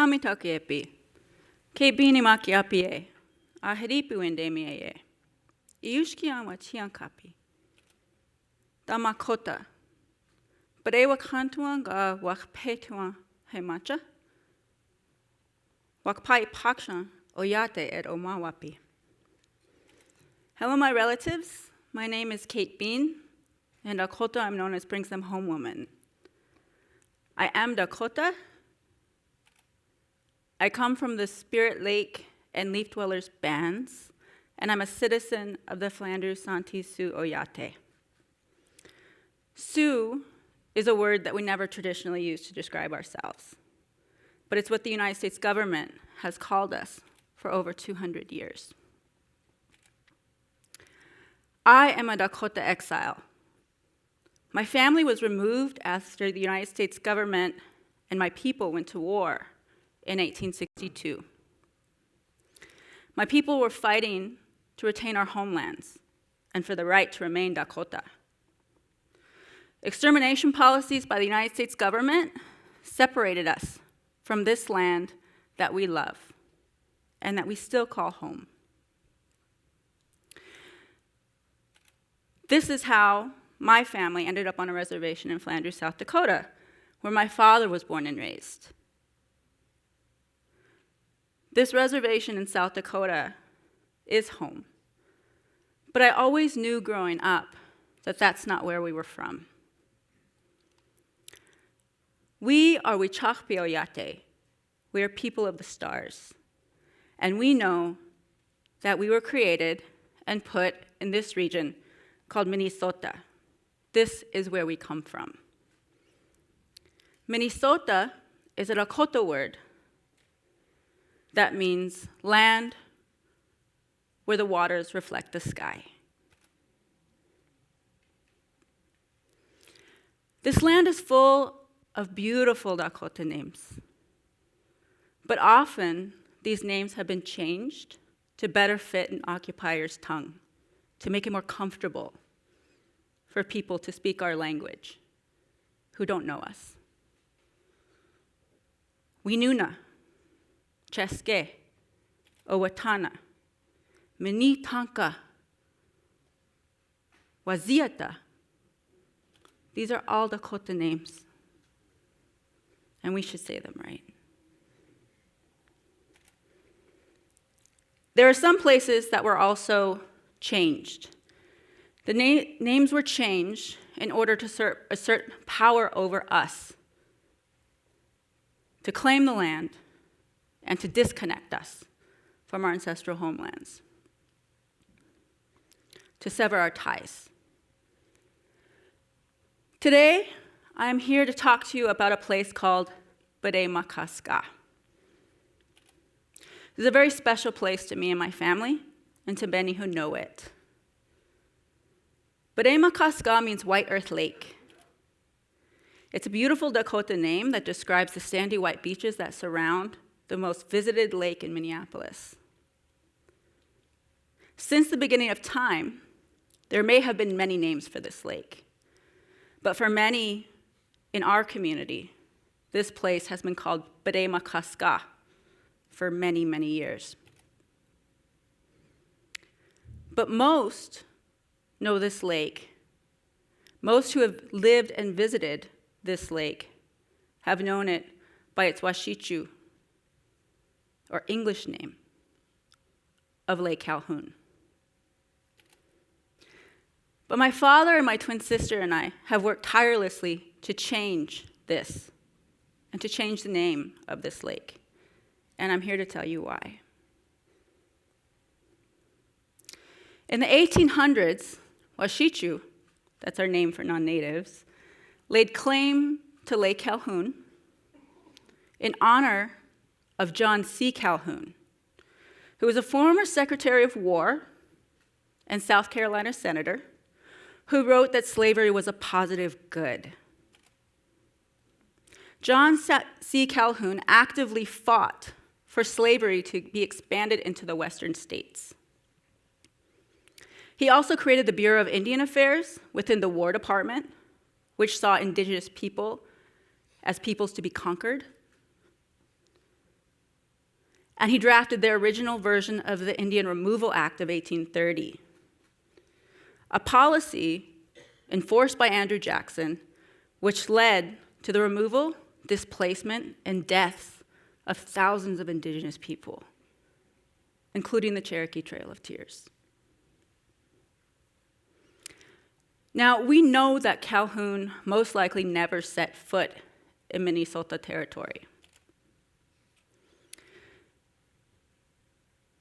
Kami takiepi. Ke Beane makiapie. Aheripu endemiae. Iushkian wa chiankapi. Damakota. Brewa kantuan ga wakpetuan hemacha. Wakpai pakshan oyate et omawapi. Hello, my relatives. My name is Kate Beane. In Dakota, I'm known as Brings Them Home Woman. I am Dakota. I come from the Spirit Lake and Leaf Dwellers bands, and I'm a citizen of the Flanders Santee Sioux Oyate. Sioux is a word that we never traditionally use to describe ourselves, but it's what the United States government has called us for over 200 years. I am a Dakota exile. My family was removed after the United States government and my people went to war in 1862. My people were fighting to retain our homelands and for the right to remain Dakota. Extermination policies by the United States government separated us from this land that we love and that we still call home. This is how my family ended up on a reservation in Flanders, South Dakota, where my father was born and raised. This reservation in South Dakota is home. But I always knew growing up that that's not where we were from. We are Wichachpi Oyate. We are people of the stars. And we know that we were created and put in this region called Minnesota. This is where we come from. Minnesota is a Dakota word that means land where the waters reflect the sky. This land is full of beautiful Dakota names, but often these names have been changed to better fit an occupier's tongue, to make it more comfortable for people to speak our language who don't know us. Winuna, Cheske, Owatana, Minitanka, Waziata. These are all Dakota names, and we should say them right. There are some places that were also changed. The names were changed in order to assert power over us, to claim the land, and to disconnect us from our ancestral homelands, to sever our ties. Today, I am here to talk to you about a place called Beane. This is a very special place to me and my family, and to many who know it. Beane means White Earth Lake. It's a beautiful Dakota name that describes the sandy white beaches that surround the most visited lake in Minneapolis. Since the beginning of time, there may have been many names for this lake, but for many in our community, this place has been called Beane for many, many years. But most know this lake. Most who have lived and visited this lake have known it by its Washichu, or English name, of Lake Calhoun. But my father and my twin sister and I have worked tirelessly to change this and to change the name of this lake. And I'm here to tell you why. In the 1800s, Washichu, that's our name for non-natives, laid claim to Lake Calhoun in honor of John C. Calhoun, who was a former Secretary of War and South Carolina senator who wrote that slavery was a positive good. John C. Calhoun actively fought for slavery to be expanded into the western states. He also created the Bureau of Indian Affairs within the War Department, which saw indigenous people as peoples to be conquered. and he drafted their original version of the Indian Removal Act of 1830, a policy enforced by Andrew Jackson, which led to the removal, displacement, and deaths of thousands of indigenous people, including the Cherokee Trail of Tears. Now, we know that Calhoun most likely never set foot in Minnesota territory.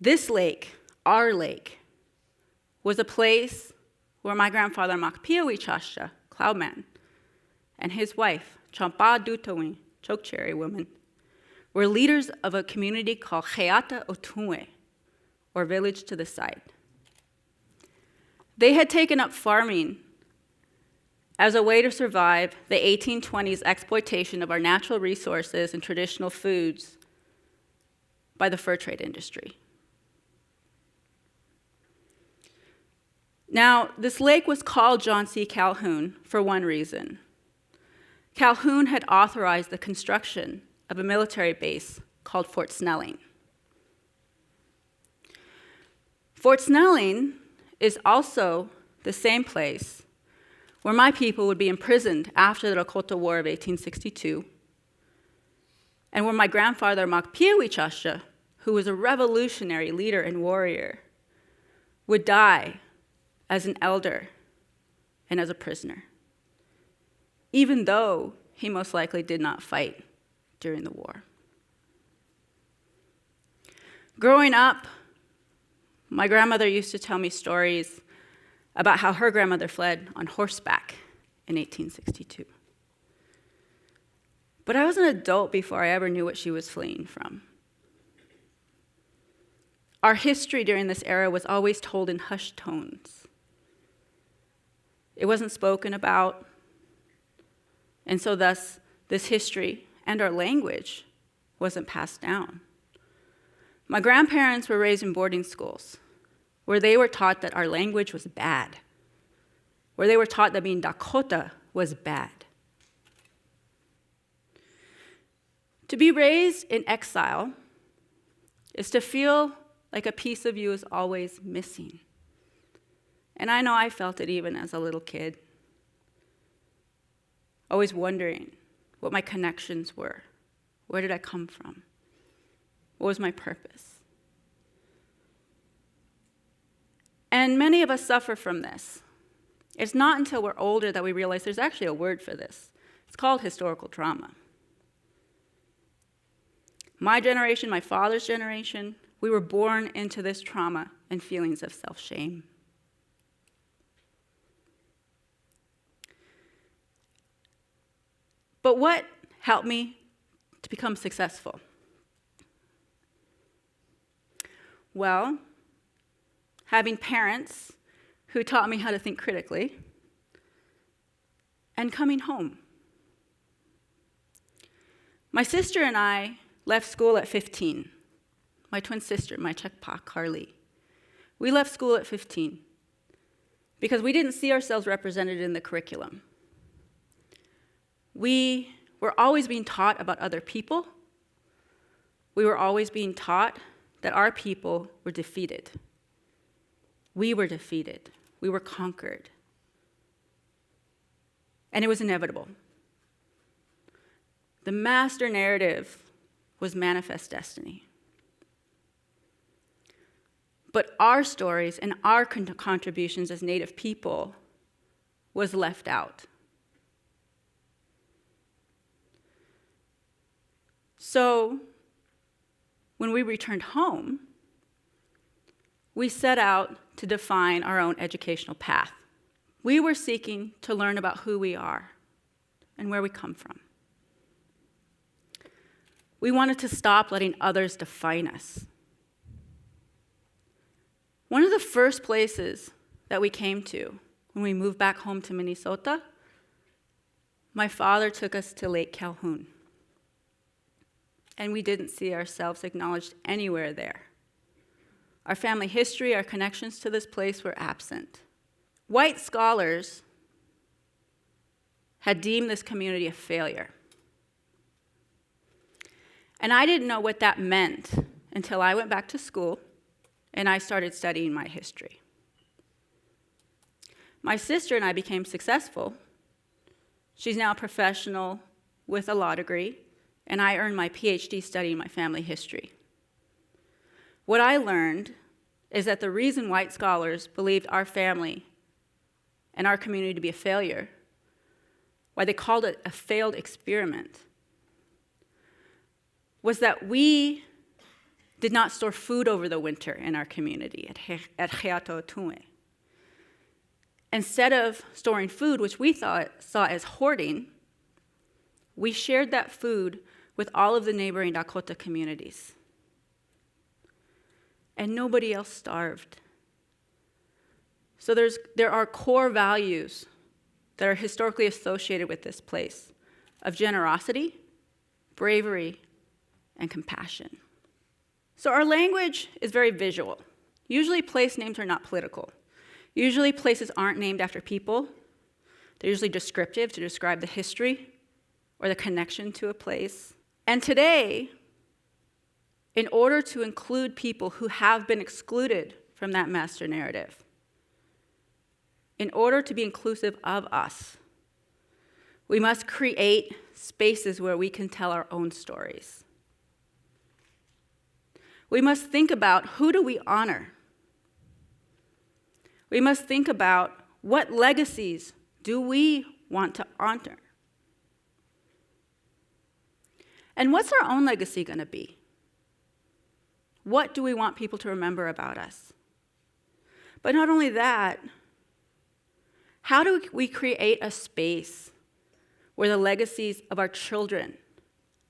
This lake, our lake, was a place where my grandfather Makpiawi Chasha, Cloudman, and his wife, Champa Dutawin, Chokecherry woman, were leaders of a community called Heata Otunwe, or Village to the Side. They had taken up farming as a way to survive the 1820s exploitation of our natural resources and traditional foods by the fur trade industry. Now, this lake was called John C. Calhoun for one reason. Calhoun had authorized the construction of a military base called Fort Snelling. Fort Snelling is also the same place where my people would be imprisoned after the Dakota War of 1862, and where my grandfather Makpiawi Chasha, who was a revolutionary leader and warrior, would die as an elder and as a prisoner, even though he most likely did not fight during the war. Growing up, my grandmother used to tell me stories about how her grandmother fled on horseback in 1862. But I was an adult before I ever knew what she was fleeing from. Our history during this era was always told in hushed tones. It wasn't spoken about, and so thus this history and our language wasn't passed down. My grandparents were raised in boarding schools where they were taught that our language was bad, where they were taught that being Dakota was bad. To be raised in exile is to feel like a piece of you is always missing. And I know I felt it even as a little kid, always wondering what my connections were. Where did I come from? What was my purpose? And many of us suffer from this. It's not until we're older that we realize there's actually a word for this. It's called historical trauma. My generation, my father's generation, we were born into this trauma and feelings of self-shame. But what helped me to become successful? Well, having parents who taught me how to think critically, and coming home. My sister and I left school at 15. My twin sister, my Chekpa, Carly. We left school at 15 because we didn't see ourselves represented in the curriculum. We were always being taught about other people. We were always being taught that our people were defeated. We were defeated. We were conquered. And it was inevitable. The master narrative was manifest destiny. But our stories and our contributions as Native people was left out. So, when we returned home, we set out to define our own educational path. We were seeking to learn about who we are and where we come from. We wanted to stop letting others define us. One of the first places that we came to when we moved back home to Minnesota, my father took us to Lake Calhoun. And we didn't see ourselves acknowledged anywhere there. Our family history, our connections to this place were absent. White scholars had deemed this community a failure. And I didn't know what that meant until I went back to school and I started studying my history. My sister and I became successful. She's now a professional with a law degree, and I earned my PhD studying my family history. What I learned is that the reason white scholars believed our family and our community to be a failure, why they called it a failed experiment, was that we did not store food over the winter in our community at Heato Tume. Instead of storing food, which we saw as hoarding, we shared that food with all of the neighboring Dakota communities. And nobody else starved. So there are core values that are historically associated with this place of generosity, bravery, and compassion. So our language is very visual. Usually place names are not political. Usually places aren't named after people. They're usually descriptive to describe the history or the connection to a place. And today, in order to include people who have been excluded from that master narrative, in order to be inclusive of us, we must create spaces where we can tell our own stories. We must think about who do we honor? We must think about what legacies do we want to honor? And what's our own legacy going to be? What do we want people to remember about us? But not only that, how do we create a space where the legacies of our children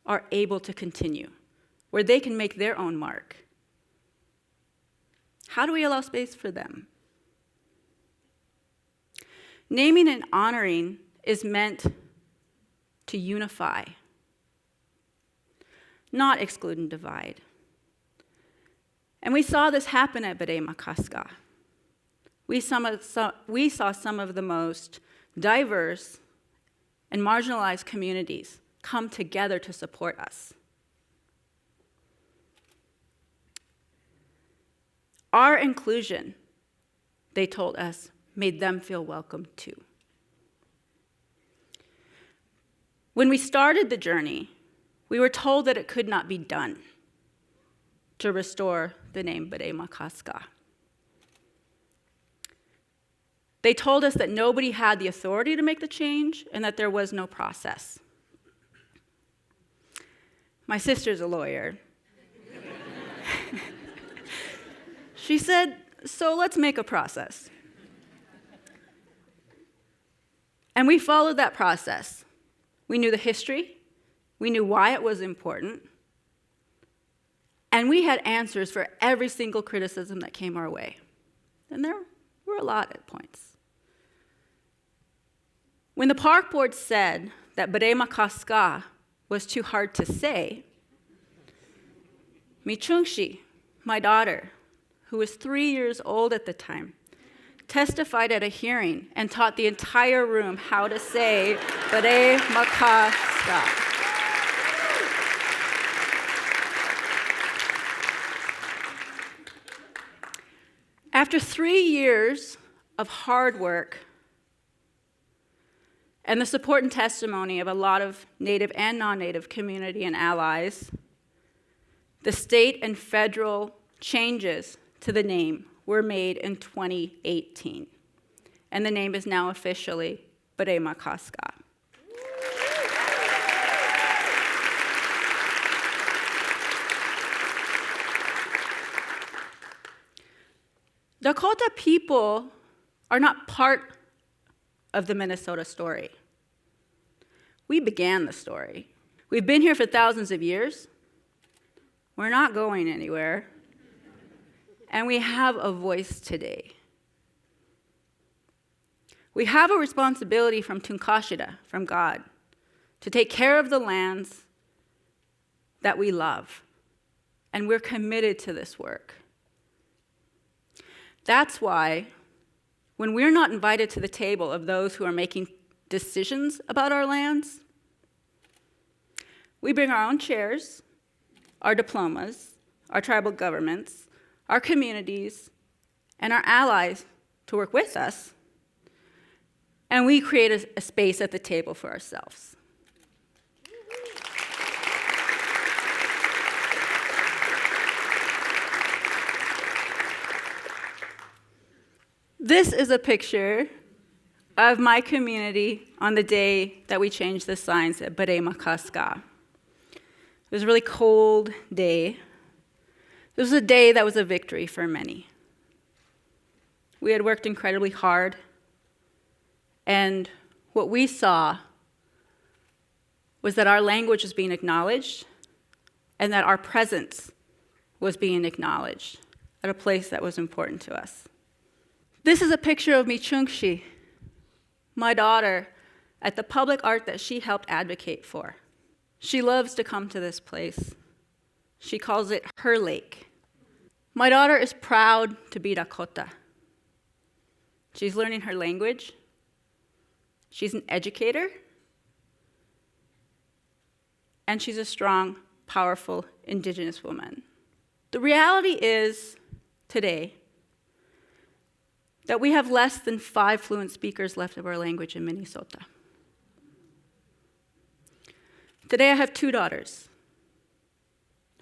are able to continue, where they can make their own mark? How do we allow space for them? Naming and honoring is meant to unify, not exclude and divide. And we saw this happen at Beane Makaska. We saw some of the most diverse and marginalized communities come together to support us. Our inclusion, they told us, made them feel welcome too. When we started the journey, we were told that it could not be done to restore the name Beane Makaska. They told us that nobody had the authority to make the change and that there was no process. My sister's a lawyer. She said, so let's make a process. And we followed that process. We knew the history, we knew why it was important, and we had answers for every single criticism that came our way. And there were a lot at points. When the park board said that Beane Makaska was too hard to say, Michungshi, my daughter, who was 3 years old at the time, testified at a hearing and taught the entire room how to say Beane Makaska. After 3 years of hard work and the support and testimony of a lot of Native and non-Native community and allies, the state and federal changes to the name were made in 2018, and the name is now officially Beane Makaska. Dakota people are not part of the Minnesota story. We began the story. We've been here for thousands of years. We're not going anywhere. And we have a voice today. We have a responsibility from Tunkashida, from God, to take care of the lands that we love. And we're committed to this work. That's why, when we're not invited to the table of those who are making decisions about our lands, we bring our own chairs, our diplomas, our tribal governments, our communities, and our allies to work with us, and we create a space at the table for ourselves. This is a picture of my community on the day that we changed the signs at Beane Makaska. It was a really cold day. This was a day that was a victory for many. We had worked incredibly hard, and what we saw was that our language was being acknowledged and that our presence was being acknowledged at a place that was important to us. This is a picture of Michungshi, my daughter, at the public art that she helped advocate for. She loves to come to this place. She calls it her lake. My daughter is proud to be Dakota. She's learning her language. She's an educator. And she's a strong, powerful Indigenous woman. The reality is, today, that we have less than 5 fluent speakers left of our language in Minnesota. Today I have 2 daughters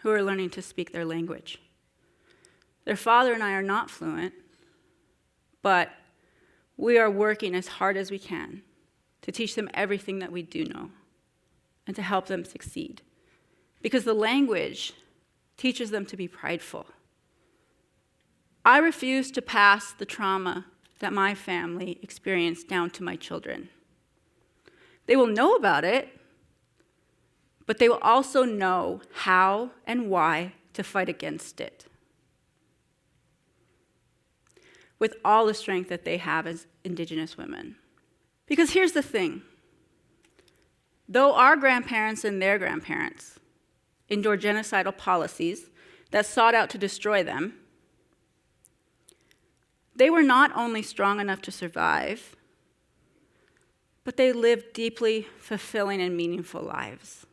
who are learning to speak their language. Their father and I are not fluent, but we are working as hard as we can to teach them everything that we do know and to help them succeed. Because the language teaches them to be prideful. I refuse to pass the trauma that my family experienced down to my children. They will know about it, but they will also know how and why to fight against it with all the strength that they have as Indigenous women. Because here's the thing. Though our grandparents and their grandparents endured genocidal policies that sought out to destroy them, they were not only strong enough to survive, but they lived deeply fulfilling and meaningful lives.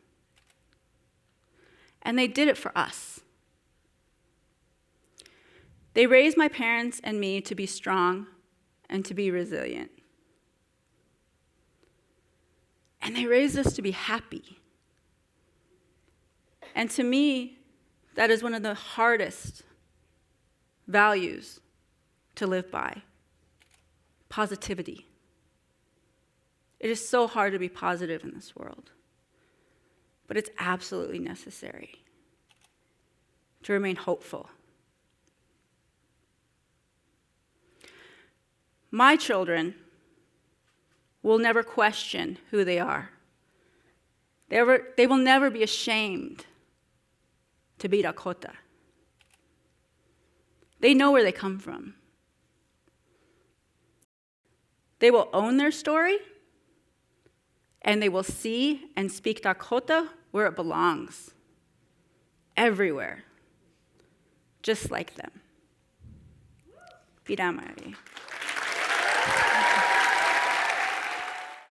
And they did it for us. They raised my parents and me to be strong and to be resilient. And they raised us to be happy. And to me, that is one of the hardest values to live by: positivity. It is so hard to be positive in this world, but it's absolutely necessary to remain hopeful. My children will never question who they are. They will never be ashamed to be Dakota. They know where they come from. They will own their story, and they will see and speak Dakota where it belongs, everywhere, just like them. Beane.